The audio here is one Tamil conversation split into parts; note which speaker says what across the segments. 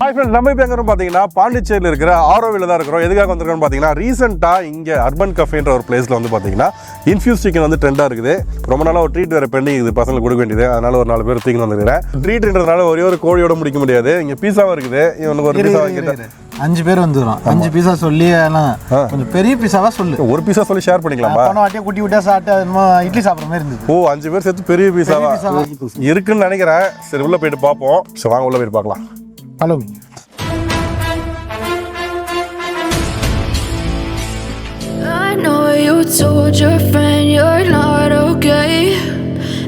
Speaker 1: ஹாய் ஃப்ரெண்ட்ஸ், நம்ம இப்போ எங்கே பார்த்தீங்கன்னா பாண்டிச்சேரியில் இருக்கிற ஆரோவில் தான் இருக்கிறோம். எதுக்காக வந்திருக்கோம்னு பார்த்தீங்கன்னா, ரீசெண்டாக இங்கே அர்பன் கஃபேன்ற ஒரு பிளேஸில் வந்து பார்த்தீங்கன்னா இன்ஃபியூஸ் சிக்கன் வந்து ட்ரெண்டாக இருக்குது. ரொம்ப நாளாக ஒரு ட்ரீட் வேறு பெண்டிங் இது பசங்களுக்கு கொடுக்க வேண்டியது. அதனால ஒரு 4 பேர் தூக்கி வந்துருக்கிறேன். ட்ரீட்ன்றதுனால ஒரே ஒரு கோழியோட முடிக்க முடியாது. இங்கே பீஸாவும் இருக்குது. இவனுக்கு ஒரு பீஸா வாங்கிட்டு
Speaker 2: 5 பேர் வந்துடும். 5 பீஸா சொல்லி கொஞ்சம் பெரிய பீஸாவா சொல்லு.
Speaker 1: ஒரு பீஸா சொல்லி ஷேர் பண்ணிக்கலாமா?
Speaker 2: வாட்டியே குட்டி குட்டியா சாப்பிட்டு அது இட்லி சாப்பிட்ற மாதிரி இருந்தது.
Speaker 1: ஓ, 5 பேர் சேர்த்து பெரிய பீஸாவா இருக்குன்னு நினைக்கிறேன். சரி, உள்ள போயிட்டு பார்ப்போம். சரி, வாங்க உள்ள போயிட்டு பார்க்கலாம்.
Speaker 2: Hello,
Speaker 3: I know you told your friend you're not okay,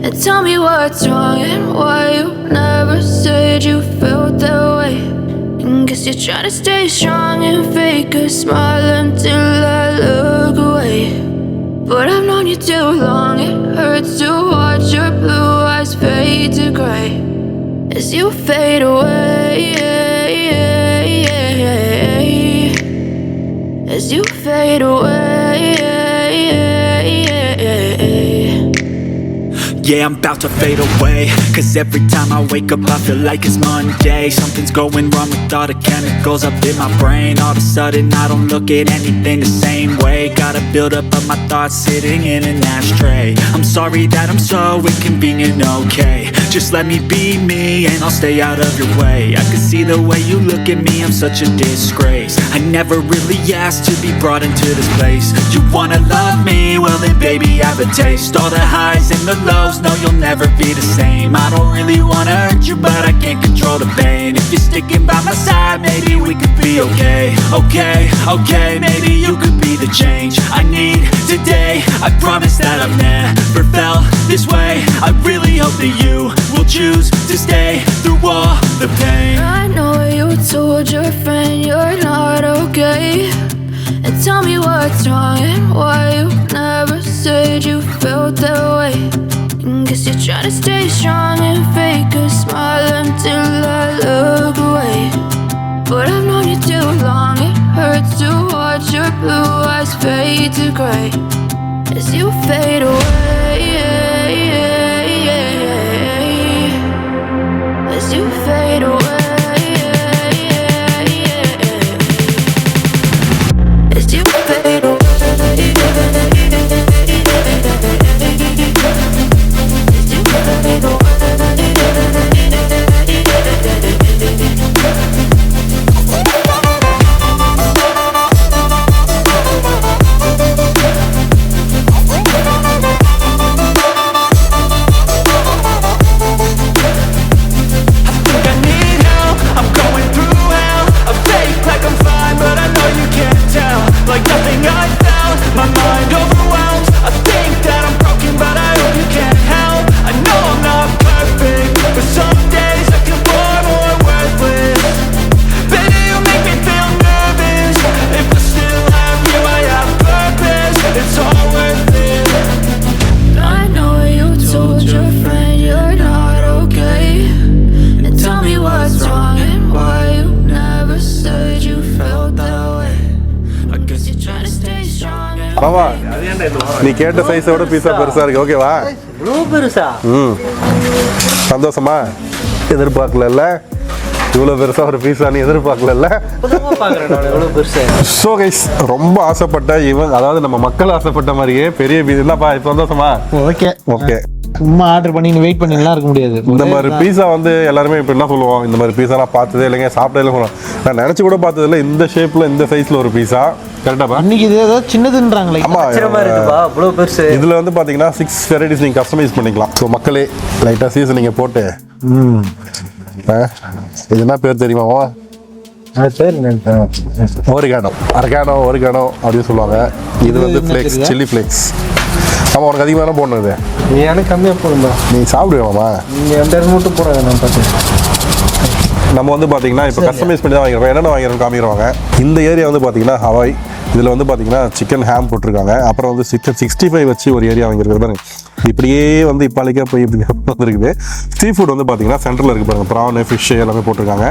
Speaker 3: and tell me what's wrong and why you never said you felt that way. Guess you're trying to stay strong and fake a smile until I look away. But I've known you too long, it hurts to watch your blue eyes fade to gray as you fade away, as you fade away.
Speaker 4: Yeah, I'm about to fade away, cause every time I wake up I feel like it's Monday. Something's going wrong with all the chemicals up in my brain. All of a sudden I don't look at anything the same way. Got a build up of my thoughts sitting in an ashtray. I'm sorry that I'm so inconvenient, okay. Just let me be me and I'll stay out of your way. I can see the way you look at me, I'm such a disgrace. I never really asked to be brought into this place. You wanna love me? Well then baby have a taste. All the highs and the lows, no, you'll never be the same. I don't really wanna hurt you, but I can't control the pain. If you're sticking by my side, maybe we could be okay. Okay, maybe you could be the change I need today. I promise that I've never felt this way. I really hope that you will choose to stay through all the pain.
Speaker 3: I know you told your friend you're not okay, and tell me what's wrong and why you never said you felt that way. Guess you're trying to stay strong and fake a smile until I look away. But I've known you too long, it hurts to watch your blue eyes fade to gray as you fade away, as you fade away, as you fade away.
Speaker 1: ஆமா, நீ கேட்ட சைஸோட பீஸா பெருசா இருக்கு. ஓகேவா?
Speaker 2: பெருசா?
Speaker 1: சந்தோஷமா? எதிர்பார்க்கல, இவ்வளவு பெருசா ஒரு பீஸா நீ எதிர்பார்க்கல. ஸோ கைஸ், ரொம்ப ஆசைப்பட்ட அதாவது நம்ம மக்கள் ஆசைப்பட்ட மாதிரியே பெரிய பீஸ் என்னப்பா. சந்தோஷமா?
Speaker 2: Okay
Speaker 1: okay.
Speaker 2: சும்மா ஆர்டர் பண்ணி வெயிட் பண்ணிலாம் இருக்க முடியாது.
Speaker 1: இந்த மாதிரி பீஸா வந்து எல்லாருமே இப்போ என்ன சொல்லுவோம், இந்த மாதிரி பீஸா நான் பார்த்ததே இல்லைங்க, சாப்பிட்டதே இல்லை. நான் நினச்சி கூட பார்த்தது இல்லை இந்த ஷேப்பில் இந்த சைஸில் ஒரு பீஸா. கரெக்டாப்பா?
Speaker 2: இன்னைக்கு இது ஏதாவது சின்னதுன்றாங்களே.
Speaker 1: இதில் வந்து பார்த்தீங்கன்னா 6 வெரைட்டிஸ் நீங்கள் கஸ்டமைஸ் பண்ணிக்கலாம். ஸோ மக்களே, லைட்டாக சீசனிங்கை போட்டு இது என்ன பேர் தெரியுமா? ஒரிகானோ அப்படின்னு சொல்லுவாங்க. இது வந்து ஃப்ளேக்ஸ், சில்லி ஃப்ளேக்ஸ். ஆமாம், உனக்கு அதிகமாக தானே போடணும். இது
Speaker 2: நீ எனக்கு கம்மியாக போடுமா?
Speaker 1: நீ சாப்பிடுவேமாம்மா?
Speaker 2: நீங்கள் எந்த மட்டும் போடாது. நான் பார்த்தேன்.
Speaker 1: நம்ம வந்து பார்த்தீங்கன்னா இப்போ கஸ்டமைஸ் பண்ணி தான் வாங்கிடுறோம். என்னென்ன வாங்கிறோம் காமிக்கிறோங்க. இந்த ஏரியா வந்து பார்த்தீங்கன்னா ஹவாய். இதில் வந்து பார்த்தீங்கன்னா சிக்கன் ஹேம் போட்டிருக்காங்க. அப்புறம் வந்து சிக்கன் 65 வச்சு ஒரு ஏரியா வாங்கியிருக்கிறது பாருங்க. இப்படியே வந்து இப்போலைக்கா போய் இப்படி வந்துருக்குது. சீ ஃபுட் வந்து பார்த்தீங்கன்னா சென்டரில் இருக்குது பாருங்கள். ப்ரான், ஃபிஷ் எல்லாமே போட்டிருக்காங்க.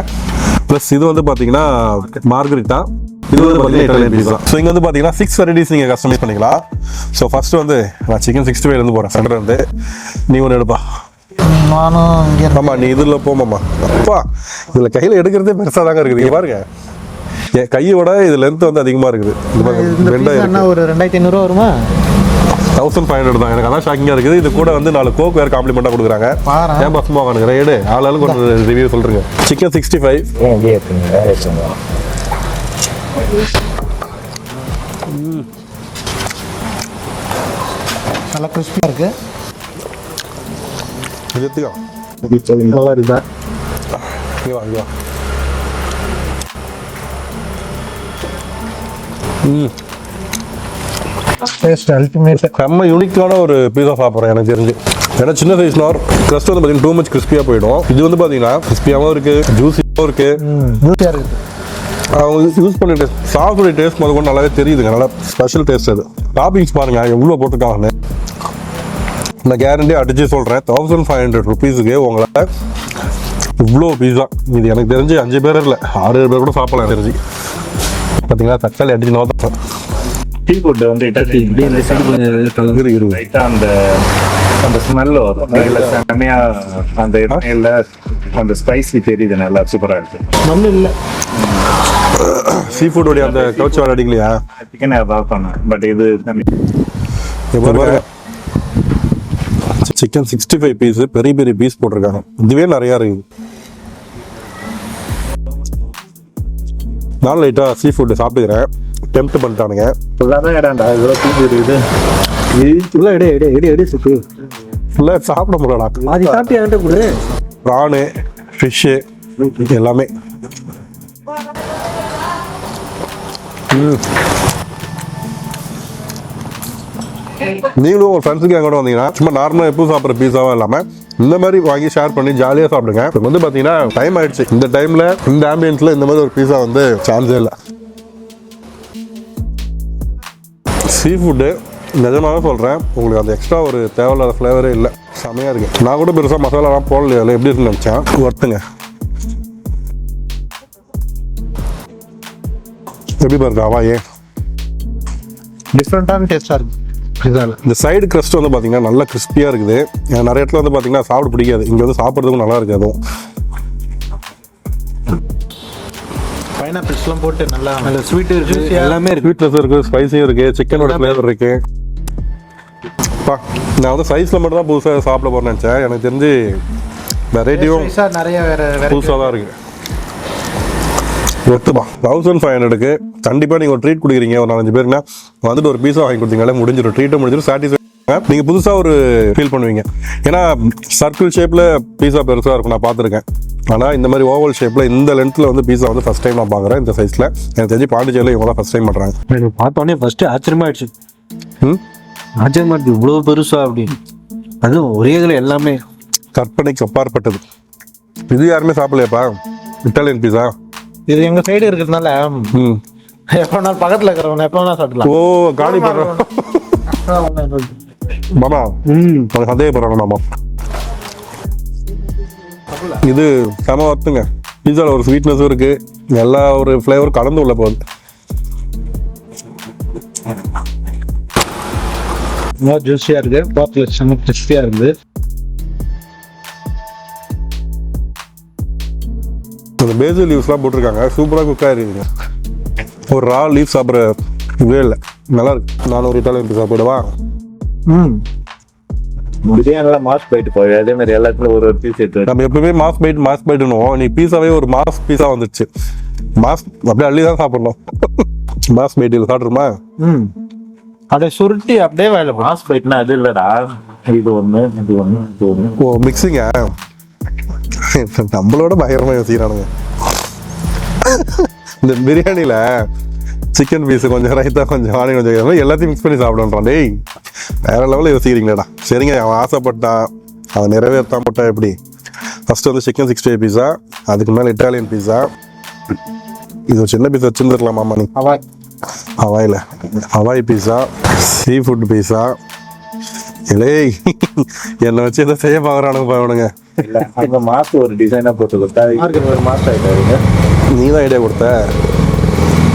Speaker 1: ப்ளஸ் இது வந்து பார்த்தீங்கன்னா மார்கரிட்டா. இது வந்து பார்த்தீங்கன்னா இட்டாலியன் பீஸா. ஸோ இங்கே வந்து பார்த்தீங்கன்னா 6 வெரைட்டிஸ் நீங்கள் கஸ்டமைஸ் பண்ணிக்கலாம். ஸோ ஃபர்ஸ்ட் வந்து நான் சிக்கன் 65 போகிறேன். சென்டர் வந்து நீ ஒன்று எடுப்பா.
Speaker 2: நானும் இங்கே
Speaker 1: ஆமாம் நீ இதில் போமாம்மா அப்பா இதில் கையில் எடுக்கிறதே பெருசாக தாங்க இருக்குது இங்கே பாருங்க என் கையோட இது லென்த் வந்து அதிகமாக இருக்குது
Speaker 2: இந்த பீஸா என்ன ஒரு 2500 வருமா?
Speaker 1: 1500 தான். எனக்கு அதான் ஷாக்கிங்காக இருக்குது. இது கூட வந்து 4 கோக் வேறு காம்ப்ளிமெண்ட்டாக கொடுக்குறாங்க.
Speaker 2: பாரு
Speaker 1: ஏன் பசமா வாங்கினுக்கிறேன் எடு ஆளாளுக்கு ஒரு ரிவ்யூ சொல்கிறேங்க. சிக்கன் 65
Speaker 2: நல்லா கிறிஸ்பியாக இருக்கு.
Speaker 1: இது எடுத்துக்கோ.
Speaker 2: நல்லா இருக்குதா?
Speaker 1: இங்கே வா இங்கே வா.
Speaker 2: Taste ultimate.
Speaker 1: செம்ம யூனிக்கான ஒரு பீஸா சாப்பிட்றேன் எனக்கு தெரிஞ்சு. ஏன்னா சின்ன சைஸ் நார் க்ரஸ்ட் வந்து பார்த்தீங்கன்னா டூ மச் கிறிஸ்பியாக போயிடும். இது வந்து பார்த்தீங்கன்னா கிறிஸ்பியாகவும் இருக்குது, ஜூஸியாகவும் இருக்குது,
Speaker 2: ஜூஸியாக இருக்குது.
Speaker 1: அவங்க யூஸ் பண்ணிட்டு சாப்பிட்ற டேஸ்ட் முதல் கூட நல்லாவே தெரியுதுங்க. நல்லா ஸ்பெஷல் டேஸ்ட் அது. டாப்பிங்ஸ் பாருங்கள் எவ்வளோ போட்டிருக்காங்கன்னு. நான் கேரண்டி அடிச்சு சொல்கிறேன் 1500 ருபீஸுக்கு உங்களை இவ்வளோ பீஸா இது எனக்கு தெரிஞ்சு 5 பேர் இல்லை 6 பேர் கூட சாப்பிடலாம் எனக்கு தெரிஞ்சு. பார்த்தீங்களா தக்காளி அடிச்சு நோதான்
Speaker 5: டீ ஃபுட் வந்து அந்த ஸ்மெல் வரும். செம்மையா அந்த எண்ணெயில் அந்த ஸ்பைசி தெரியுது, நல்லா சூப்பராக இருக்கு.
Speaker 2: நம்ம இல்லை
Speaker 1: சீ ஃபுட்டோடைய அந்த கவுச்சி வாடை அடிக்கலையா?
Speaker 5: சிக்கன் ஏதாவது பண்ணேன் பட் இது
Speaker 1: சிக்கன் 65 பீஸ் பெரிய பெரிய பீஸ் போட்டிருக்காங்க. இதுவே நிறையா இருக்குது. நான் லைட்டாக சீ ஃபுட்டு சாப்பிட்டுக்கிறேன். டெம்ப்ட் பண்ணிட்டானுங்க.
Speaker 5: ஃபுல்லாக இடம்டா இவ்வளோ பீஸ் இருக்குது.
Speaker 2: ஃபுல்லாக எடு சுக்கு
Speaker 1: ஃபுல்லாக சாப்பிட முடியலடா.
Speaker 2: அது சாப்பிட்டு என்கிட்ட கொடு.
Speaker 1: ப்ரானு ஃபிஷ்ஷு எல்லாமே. நீங்களும் உங்கள் ஃப்ரெண்ட்ஸுக்கு என் கூட வந்தீங்கன்னா சும்மா நார்மலாக எப்பவும் சாப்பிட்ற பீஸாவும் இல்லாமல் இந்த மாதிரி வாங்கி ஷேர் பண்ணி ஜாலியாக சாப்பிடுங்க. இப்போ வந்து பார்த்தீங்கன்னா டைம் ஆயிடுச்சு. இந்த டைமில் இந்த ஆம்பியன்ஸில் இந்த மாதிரி ஒரு பீஸா வந்து சான்ஸே இல்லை. சீ ஃபுட்டு நிஜமாக சொல்கிறேன் உங்களுக்கு அந்த எக்ஸ்ட்ரா ஒரு தேவையில்லாத ஃப்ளேவரே இல்லை. செமையாக இருக்குது. நான் கூட பெருசாக மசாலாலாம் போடல, எப்படி இருக்குன்னு நினச்சேன். ஒருத்துங்க எப்படி பாருங்க அவாயே
Speaker 2: டிஃப்ரெண்ட்டான டேஸ்ட்டாக இருக்குது.
Speaker 1: இந்த சைடு கிரஸ்ட் வந்து பார்த்தீங்கன்னா நல்லா கிறிஸ்பியாக இருக்குது. நிறைய இடத்துல வந்து பார்த்தீங்கன்னா சாப்பிட பிடிக்காது. இங்கே வந்து சாப்பிட்றதுக்கும் நல்லா இருக்குது. அதுவும்
Speaker 2: பைனாப்பிள்ஸ்லாம் போட்டு நல்லா ஸ்வீட்டு இருக்குது, எல்லாமே இருக்குது.
Speaker 1: ஸ்வீட்னஸ் இருக்குது, ஸ்பைஸியும் இருக்குது, சிக்கனோட ஃப்ளேவர் இருக்குது. பா நான் வந்து சைஸில் மட்டும் தான் புதுசாக சாப்பிட போகிறேன்னு நினச்சேன். எனக்கு தெரிஞ்சு வெரைட்டியும்
Speaker 2: நிறைய வேறு
Speaker 1: புதுசாக தான் இருக்குது. ஒத்துப்பா 1500க்கு கண்டிப்பாக நீங்கள் ஒரு ட்ரீட் கொடுக்குறீங்க. ஒரு 4-5 பேருக்குன்னா வந்துட்டு ஒரு பீஸா வாங்கி கொடுத்தீங்களே முடிஞ்சிடும். ட்ரீட்டும் முடிஞ்சிடும், சாட்டிஸ்ஃபை நீங்கள் புதுசாக ஒரு ஃபீல் பண்ணுவீங்க. ஏன்னா சர்க்கிள் ஷேப்பில் பீஸா பெருசாக இருக்கும் நான் பார்த்துருக்கேன். ஆனால் இந்த மாதிரி ஓவல் ஷேப்பில் இந்த லென்த்தில் வந்து பீஸா வந்து ஃபஸ்ட் டைம் நான் பார்க்குறேன். இந்த சைஸில் எனக்கு தெரிஞ்சு பாண்டிச்சேரியில் இவங்க தான் ஃபஸ்ட் டைம் பண்ணுறாங்க.
Speaker 2: எனக்கு பார்த்தோன்னே ஃபஸ்ட்டு ஆச்சரியமாகிடுச்சு. ஆச்சரியமாகிடுச்சு இவ்வளோ பெருசா அப்படின்னு. அதுவும் ஒரே இதில் எல்லாமே
Speaker 1: கற்பனைக்கு அப்பாற்பட்டது. இது யாருமே சாப்பிடலையாப்பா இட்டாலியன் பீஸா?
Speaker 2: இது எங்கள் சைடு இருக்கிறதுனால எப்போ நாள் பக்கத்தில் இருக்கிறவங்க எப்போ வேணா சாப்பிடலாம்.
Speaker 1: ஓ காலி பண்ணுறோம் மாமா. அது சந்தேகப்படுறாங்க மாமா. இது செம வத்துங்க. பீஸாவில் ஒரு ஸ்வீட்னஸும் இருக்குது, எல்லா ஒரு ஃப்ளேவரும் கலந்து உள்ள போகுது.
Speaker 2: ஜூஸியாக இருக்குது, பாட்டில் செம்ம கிறிஸ்பியாக இருக்குது.
Speaker 1: அந்த பேசில் லீவ்ஸ்லாம் போட்டிருக்காங்க, சூப்பராக குக் ஆகிருக்குங்க. ஒரு ரா லீவ் சாப்பிட்ற இதுவே இல்லை, நல்லா இருக்கு. நான் ஒரு இட்டாலியன் பீஸா போயிடுவா.
Speaker 5: பிரியாணில மாஸ் போயிட்டு போய் அதே மாதிரி எல்லாத்துலையும் ஒரு பீஸ் எடுத்து
Speaker 1: நம்ம எப்பவுமே மாஸ் பைட்டுனுவோம். நீ பீஸாவே ஒரு மாஸ் பீஸா வந்துடுச்சு. மாஸ் அப்படியே அள்ளி தான் சாப்பிடணும். மாஸ் பைட்டில் சாப்பிட்ருமா?
Speaker 2: அப்படியே சுருட்டி அப்படியே வேலை.
Speaker 5: மாஸ் போயிட்டுனா அது இல்லடா, இது ஒன்று இது ஒன்று இது ஒன்று.
Speaker 1: ஓ மிக்சிங்க. நம்மளோட பயங்கரமாக யோசிக்கிறானுங்க. இந்த பிரியாணியில் சிக்கன் பீஸு கொஞ்சம் ரைத்தா கொஞ்சம் ஆனியன் கொஞ்சம் எல்லாத்தையும் மிக்ஸ் பண்ணி சாப்பிடுன்றான். டேய் வேற லெவலில் யோசிக்கிறீங்களாடா. சரிங்க அவன் ஆசைப்பட்டான், அவன் நிறைவேற்றான் போட்டா எப்படி? ஃபர்ஸ்ட் வந்து சிக்கன் 65 பீஸா, அதுக்கு மேலே இட்டாலியன் பீஸா. இது ஒரு சின்ன பீஸா வச்சுருந்துருக்கலாமா நீ? ஹவாயில் ஹவாய் பீஸா, சீ ஃபுட் பீஸா. இல்லை என்னை வச்சு எதை செய்ய பார்க்குறானுங்க பாவனுங்க.
Speaker 5: இல்லை அந்த மாசு ஒரு டிசைனாக போட்டு கொடுத்தா ஒரு மாஸ்டர் ஆகிட்டாருங்க.
Speaker 1: நீ தான் ஐடியா கொடுத்த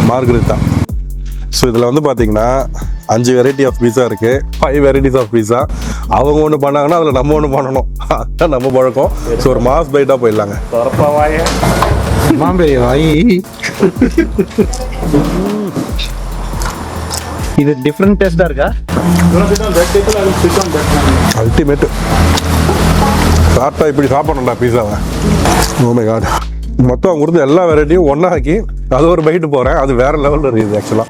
Speaker 1: மார்கரிட்டா. ஸோ இதில் வந்து பார்த்தீங்கன்னா 5 வெரைட்டி ஆஃப் பீஸா இருக்கு, 5 வெரைட்டிஸ் ஆஃப் பீஸா. அவங்க ஒன்று பண்ணாங்கன்னா அதில் நம்ம ஒன்று பண்ணணும், அதுதான் நம்ம பழக்கம். ஸோ ஒரு மாஸ் பைட்டாக போயிடலாங்க.
Speaker 2: மாம்பெரிய வாய். இது டிஃப்ரெண்ட் டேஸ்டா இருக்கா?
Speaker 1: அல்டிமேட். சாப்பிட்டா இப்படி சாப்பிடணும்டா பீஸாவை. Oh my God. மொத்தம் அவங்க கொடுத்த எல்லா வெரைட்டியும் ஒன்றா ஆக்கி அது ஒரு பைட்டு போகிறேன். அது வேற லெவலில் இருக்குது ஆக்சுவலாக.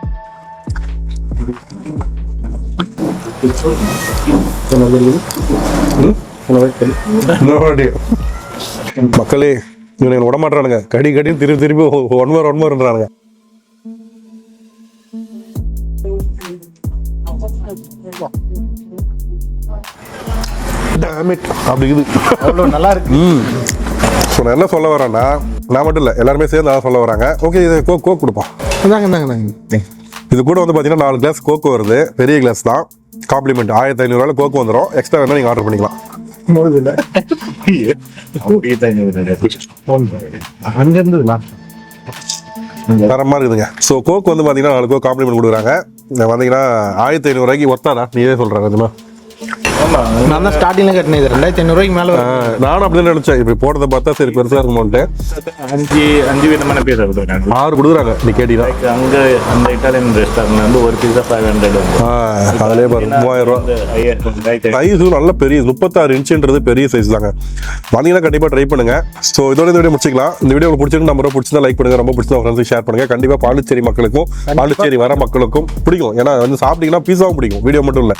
Speaker 1: மக்களே இவனை விட மாட்டானுங்க, கடி கடின்னு திருப்பி திருப்பி ஒன்மோர்ன்றானுங்க. அப்படி
Speaker 2: அவ்வளோ நல்லா இருக்கு.
Speaker 1: ஸோ நான் என்ன சொல்ல வரேன்னா, நான் மட்டும் இல்லை எல்லாருமே சேர்ந்து அதான் சொல்ல வராங்க. ஓகே, இது கோக் கொடுப்போம். இது கூட வந்து பார்த்தீங்கன்னா 4 கிளாஸ் கோக்கு வருது, பெரிய கிளாஸ் தான். காம்ப்ளிமெண்ட் 1500 கோக்கு வந்துடும். எக்ஸ்ட்ரா வேணா நீங்கள் ஆர்டர் பண்ணிக்கலாம். தரமாக இருக்குதுங்க. ஸோ கோக் வந்து பார்த்தீங்கன்னா 4 கோக் காம்ப்ளிமெண்ட் கொடுக்குறாங்க. வந்தீங்கன்னா 1500 ஒர்த்தாடா, நீயே சொல்கிறாங்க. அதுமா
Speaker 2: நான் தான் ஸ்டார்டிங்ல கட்டினேன். இது 2500 மேலே.
Speaker 1: நானும் அப்படிதான் நினைச்சேன். இப்போ போட்டதை பார்த்தா சரி பெருசாக இருக்குமோன்ட்டு
Speaker 5: 5 விதமான பீஸா கொடுக்குறாங்க.
Speaker 1: 6 கொடுக்குறாங்க. நீ கேட்டீங்கன்னா
Speaker 5: அங்கே அந்த இட்டாலியன் ரெஸ்டாரண்ட் வந்து ஒரு பீஸா 500
Speaker 1: அதிலே பாருங்க 3000 சைஸு நல்ல பெரிய 36 இன்ச்சுன்றது பெரிய சைஸ் தாங்க. வந்தீங்கன்னா கண்டிப்பாக ட்ரை பண்ணுங்க. ஸோ இதோட இந்த வீடியோ முடிச்சிக்கலாம். இந்த வீடியோ உங்களுக்கு பிடிச்சிருக்கு, நம்ம பிடிச்சதா லைக் பண்ணுங்க, ரொம்ப பிடிச்சதா ஃப்ரெண்ட்ஸுக்கு ஷேர் பண்ணுங்க. கண்டிப்பாக பாண்டிச்சேரி மக்களுக்கும் பாண்டிச்சேரி வர மக்களுக்கும் பிடிக்கும். ஏன்னா வந்து சாப்பிட்டீங்கன்னா பீஸாவும் பிடிக்கும், வீடியோ மட்டும் இல்லை.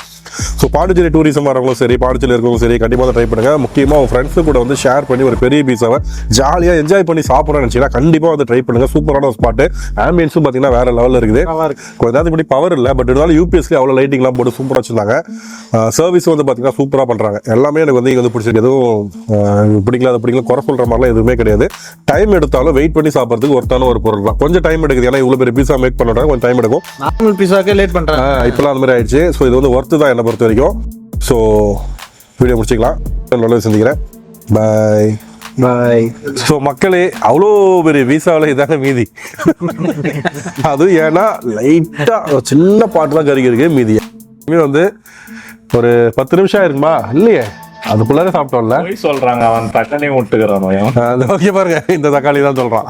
Speaker 1: ஸோ பாண்டிச்சேரி டூரிசம் வரவங்களும் சரி, பாண்டிச்சேரி இருக்கவங்களும் சரி, கண்டிப்பாக ட்ரை பண்ணுங்க. முக்கியமாக உங்கள் ஃப்ரெண்ட்ஸு கூட வந்து ஷேர் பண்ணி ஒரு பெரிய பீஸாவை ஜாலியாக என்ஜாய் பண்ணி சாப்பிட்றேன்னு நினச்சிங்கன்னா கண்டிப்பாக வந்து ட்ரை பண்ணுங்க. சூப்பரான ஒரு ஸ்பாட்டு. ஆம்பியன்ஸும் பார்த்தீங்கன்னா வேற லெவலில் இருக்குது. கொஞ்சம் நேரத்துக்கு இப்படி பவர் இல்லை, பட் இருந்தாலும் யூபிஎஸ்க்கு அவ்வளோ லைட்டிங்லாம் போட்டு சூப்பராக வச்சிருந்தாங்க. சர்வீஸ் வந்து பார்த்தீங்கன்னா சூப்பராக பண்ணுறாங்க. எல்லாமே எனக்கு வந்து இங்கே வந்து பிடிச்சிருக்கு. எதுவும் பிடிக்கல அது பிடிக்கல குறை சொல்கிற மாதிரிலாம் எதுவுமே கிடையாது. டைம் எடுத்தாலும் வெயிட் பண்ணி சாப்பிட்றதுக்கு ஒருத்தான ஒரு பொருள் தான். கொஞ்சம் டைம் எடுக்குது, ஏன்னா இவ்வளோ பெரிய பீஸா மேக் பண்ணுறாங்க, கொஞ்சம் டைம் எடுக்கும்.
Speaker 2: நார்மல் பீஸாக்கே லேட் பண்ணுறாங்க.
Speaker 1: இப்போலாம் அந்த மாதிரி ஆயிடுச்சு. ஸோ இது வந்து ஒர்த்து தான் என்னை பொறுத்த வரைக்கும். ஸோ வீடியோ முடிச்சிக்கலாம். நல்லது சந்திக்கிறேன். பாய் பாய். ஸோ மக்களே, அவ்வளோ பெரிய வீசாவில் இதாங்க மீதி. அதுவும் ஏன்னா லைட்டாக சின்ன பாட்டு தான் கறிக்கு இருக்கு. மீதி வந்து ஒரு 10 நிமிஷம் இருக்குமா இல்லையே, அதுக்குள்ளார சாப்பிட்டோம்ல
Speaker 5: சொல்றாங்க. அவன் தக்காளி விட்டுக்கிறான்.
Speaker 1: அந்த ஓகே பாருங்க, இந்த தக்காளி தான் சொல்றான்.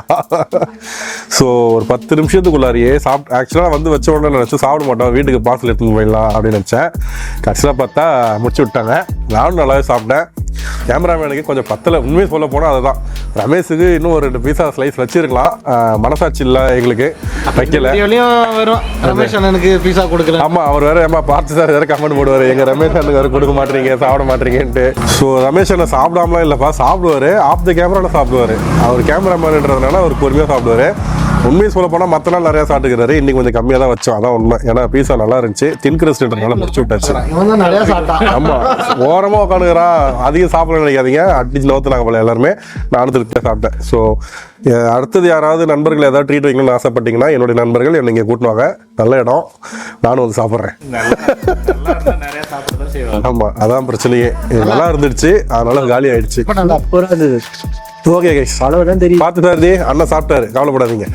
Speaker 1: ஸோ ஒரு 10 நிமிஷத்துக்குள்ளாரியே சாப்பிட்டு ஆக்சுவலாக வந்து வச்ச உடனே நினச்சி சாப்பிட மாட்டோம், வீட்டுக்கு பார்சல் எடுத்துன்னு போயிடலாம் அப்படின்னு நினச்சேன். கடைசியாக பார்த்தா முடிச்சு விட்டாங்க. நானும் நல்லாவே சாப்பிட்டேன். கேமராமேனுக்கு கொஞ்சம் பத்தலை. உண்மையை சொல்ல போனால் அதுதான். ரமேஷுக்கு இன்னும் ஒரு 2 பீஸா ஸ்லைஸ் வச்சிருக்கலாம். மனசாட்சி இல்லை எங்களுக்கு, வைக்கல.
Speaker 2: வரும் ரமேஷ் அண்ணனுக்கு பீஸா கொடுக்கல.
Speaker 1: ஆமாம், அவர் வேற ஏமா பார்த்து சார் வேற கமெண்ட் போடுவார், எங்கள் ரமேஷ் அண்ணனுக்கு வேறு கொடுக்க மாட்டீங்க, சாப்பிட மாட்டீங்கன்ட்டு. ஸோ ரமேஷ் அண்ணன் சாப்பிடாமலாம் இல்லைப்பா, சாப்பிடுவார். ஆஃப் த கேமராவில் சாப்பிடுவார். அவர் கேமராமேன்றதுனால அவர் பொறுமையாக சாப்பிடுவார். உண்மையை சொல்ல போனால் மற்ற நாள் நிறையா சாப்பிட்டுக்கிறாரு. இன்னைக்கு கொஞ்சம் கம்மியாக தான் வச்சோம், அதான் உண்மை. ஏன்னா பீஸா நல்லா இருந்துச்சு. தின் கிறிஸ்டன்றதுனால முடிச்சு விட்டாச்சு. ஆமாம், ஓரமாக உட்காந்துக்கிறான். அதிகம் சாப்பிட நினைக்காதீங்க, அட்லீஸ்ட் நோத்துனாங்க போல எல்லாருமே. நானும் திருப்தியாக சாப்பிட்டேன். ஸோ அடுத்தது யாராவது நண்பர்கள் ஏதாவது ட்ரீட் வைக்கணும்னு ஆசைப்பட்டீங்கன்னா என்னுடைய நண்பர்கள் என்னை இங்கே கூட்டின்னு வாங்க. நல்ல இடம், நானும் வந்து சாப்பிட்றேன். ஆமாம், அதான் பிரச்சனையே. நல்லா இருந்துச்சு, அதனால காலி ஆயிடுச்சு. ஓகே கைஸ், பார்த்து சார் அண்ணா சாப்பிட்டாரு, கவலைப்படாதீங்க.